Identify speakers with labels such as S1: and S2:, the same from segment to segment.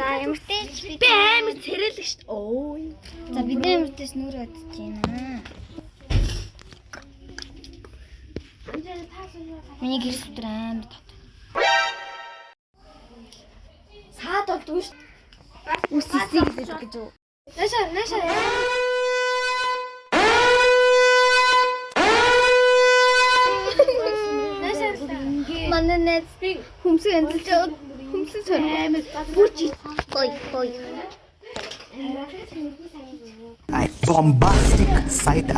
S1: За ямартэйч би амар царайлаг шүү дээ. Ой. За бидний ямартэйч нүрэ одож байна. Миний гэрс өдөр амар тот. Саад болдгүй шүү. Үс эсийг гэж үү. Наашаа. Мананэс хүмсэг амжилж аваад хүмсэг амар бүрч гой.
S2: I bombastic sight.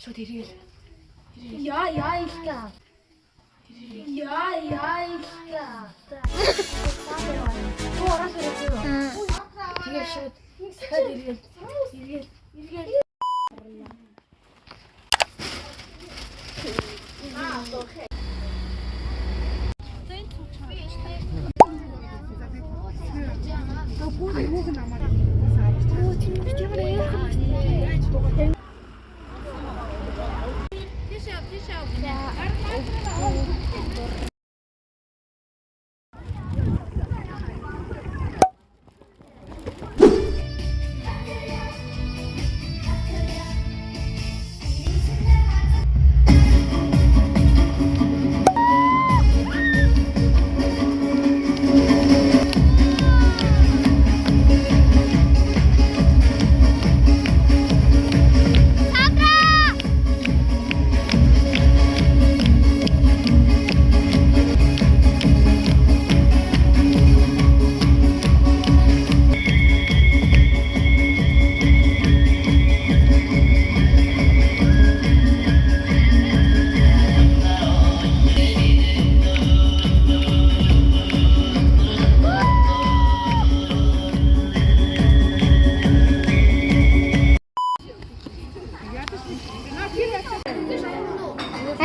S3: Шууд иргээл.
S1: Яа ихка.
S3: Туураас ирээ. Тэгээ шууд дахиад иргээл.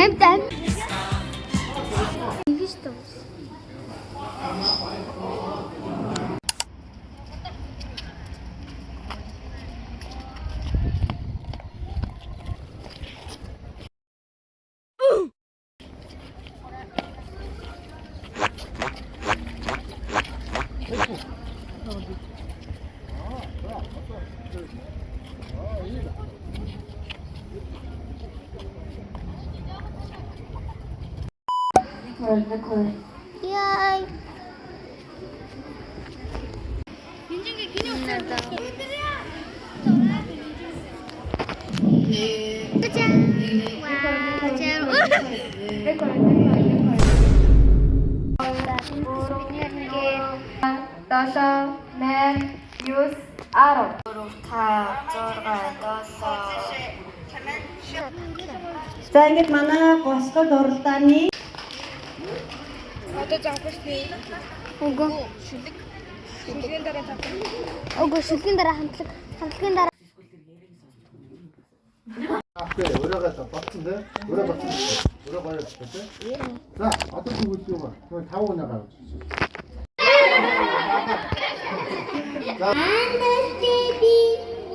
S1: Амтан. Ингиш тоо. Яй. Минжингээ кино үзсэн. Тачаа.
S4: За ингэж манай госгод уралдааны
S3: Одоо заахгүй шүү.
S1: Үгүй.
S3: Шүлгийн дараа заахгүй.
S1: Үгүй шүлгийн дараа хамтлагийн дараа.
S5: өрөөгөө батсан дээ. Өрөө батсан. Өрөө гоё байна тий. За, одоо тэгвэл юу ба? Тэгвэл 5 өнөө гаргаж ирсэн.
S6: Андастеби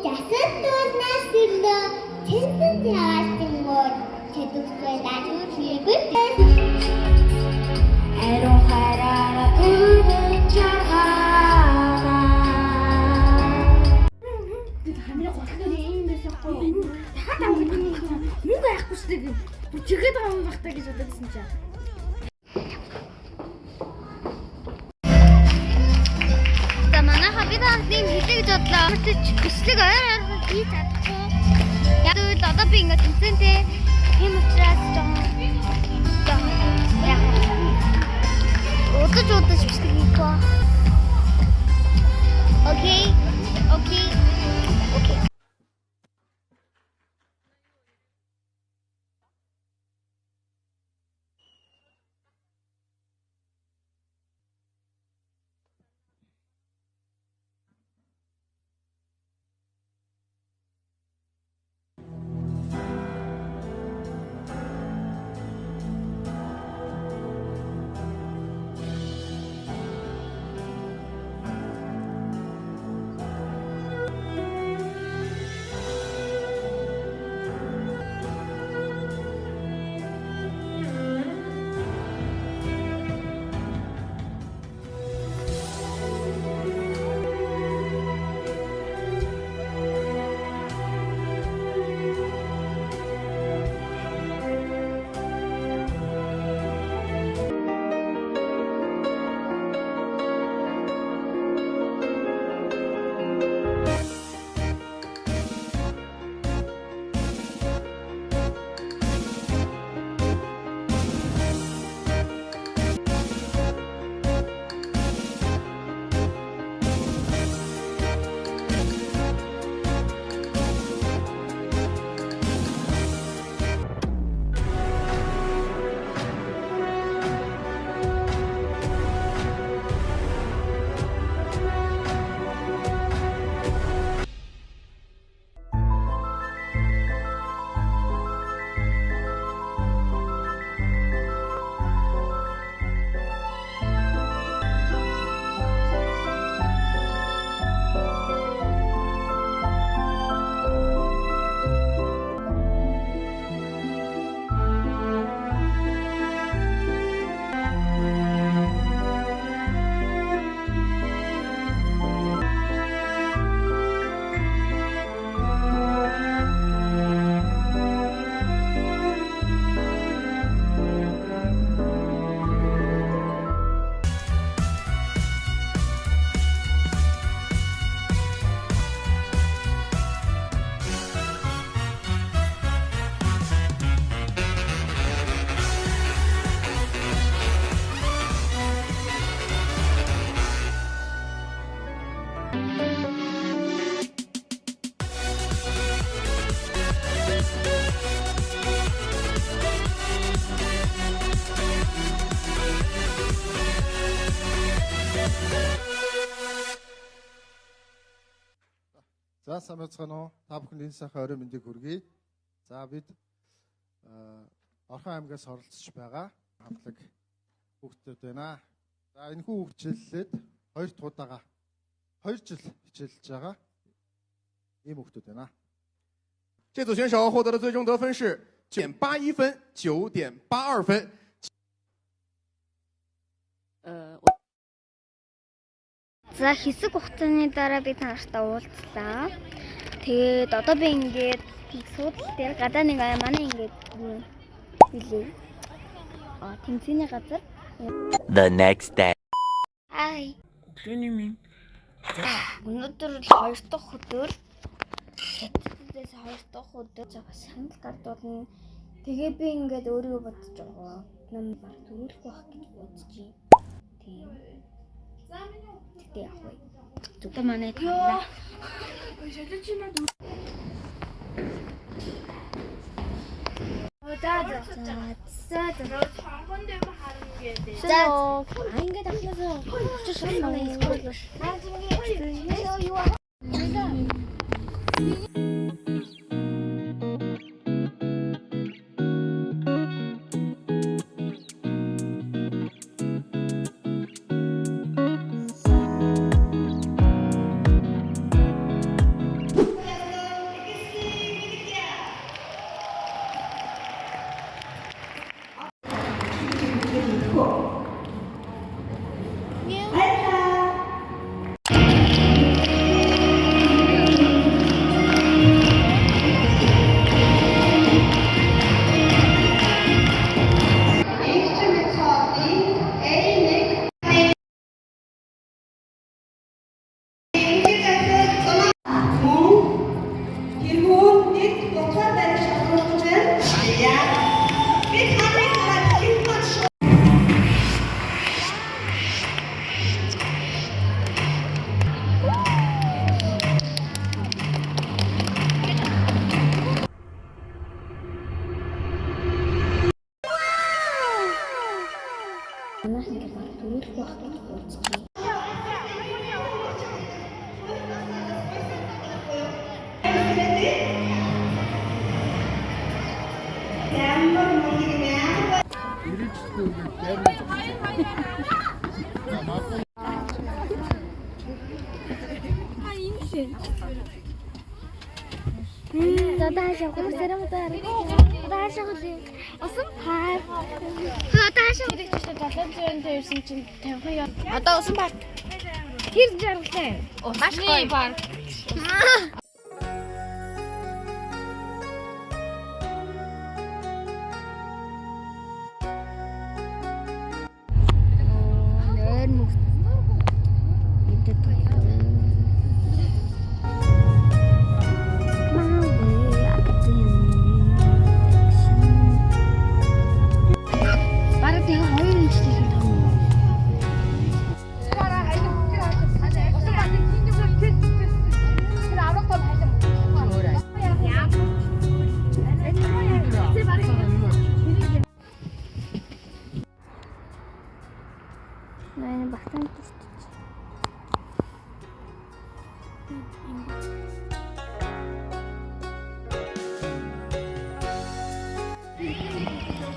S6: жасан дуунаас ирлээ. Чэнсэн яасан гоо чэдүстэй дажгүй хийгээгүй. Арон хараа түрэн чахана.
S1: Хамгийн гол нь юм байсан гоё. Дахиад авах юм байхгүй шүү дээ. Чигээд авах багтаа гэж бодсон чинь. За манайха бид хамтын хэлээ гэж бодлоо. Бичлэг ойр хийж чадахгүй. Яг л одоо би ингээд тэнцэнтэй тийм учраас удаж бичлэг хийх ба. Окей.
S5: За сайн байцгаана уу? Та бүхэнд энэ сайхан орой мэндийг хүргэе. За бид Орхон аймгаас оролцож байгаа хамтлаг хүүхдүүд байна. За энэ хүү хичээллээд 2 дахь удаага 2 жил хичээлж байгаа ийм хүүхдүүд байна.
S7: 这组选手获得的最终得分是9.81分、9.82分。
S1: За хэсэг хугацааны дараа би танартай уулзлаа. Тэгээд одоо би ингээд суудлын дээр гадаа нэг манай ингээд билээ. Тэмцээний газар.
S2: The next day.
S1: Ай. Өнөөдөр 2 дахь өдөр. Тэтгэдээс 2 дахь өдөр санал гардуулна. Тэгээ би ингээд өөрийгөө бодож байгаа. Нам баг төрүүлэх байх гэж бодож байна. Тийм. Тэгтээ яг вэ. Зүгтээ манай таа. Ингээд ахлаа. Чишээ манай скорлоо. Dash ako sa motor. Dash ako din. Усан парк. Dash ako din sa талан зүүн дээрсэн чинь 50 яа. Одоо усан парк. Тэр жаргалтай. Маш гоё парк.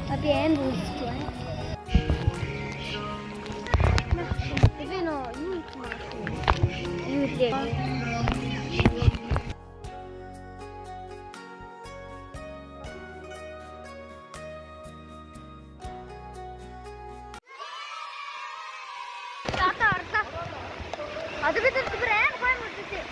S1: Happy end with joy. Even you did. Hadi bir dur buraya koy mutluluğu.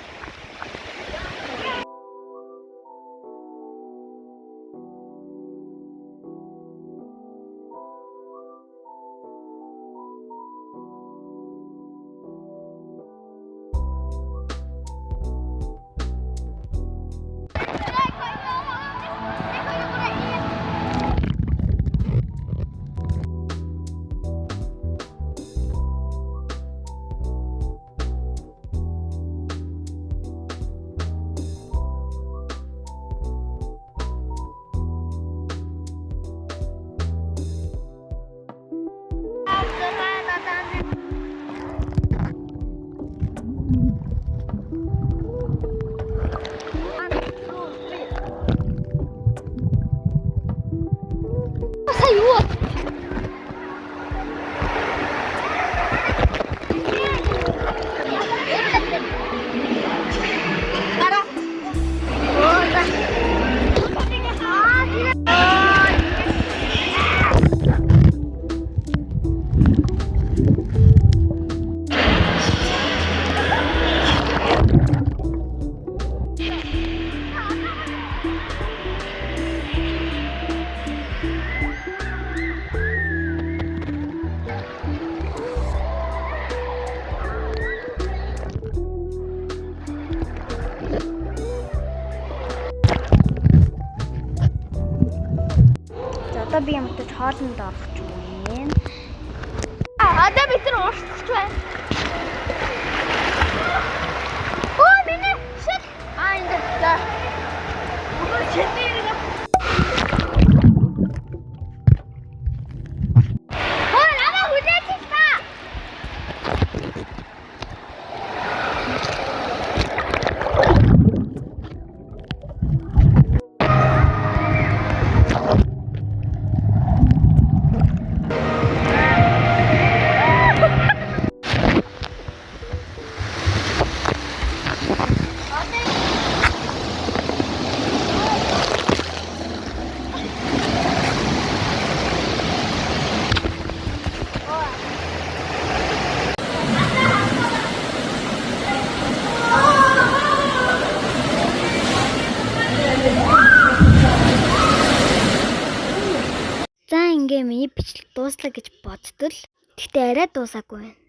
S1: Одоо би юмтаж хоолнд орох ч юм. Одоо бид нар уурсчих байна. Оо миний шил. Ингээд за. Өө чэдэр. Оо намаа хүлээж та. За ингээ миний бичлэг дууслаа гэж бодтол гэхдээ арай дуусаагүй байна.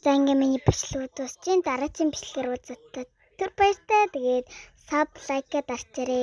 S1: За ингээ миний бичлэг дуусчихын дараагийн бичлэгээр уулзалтаа түр баяртай. Тэгээд саб лайкаа дарчаарай.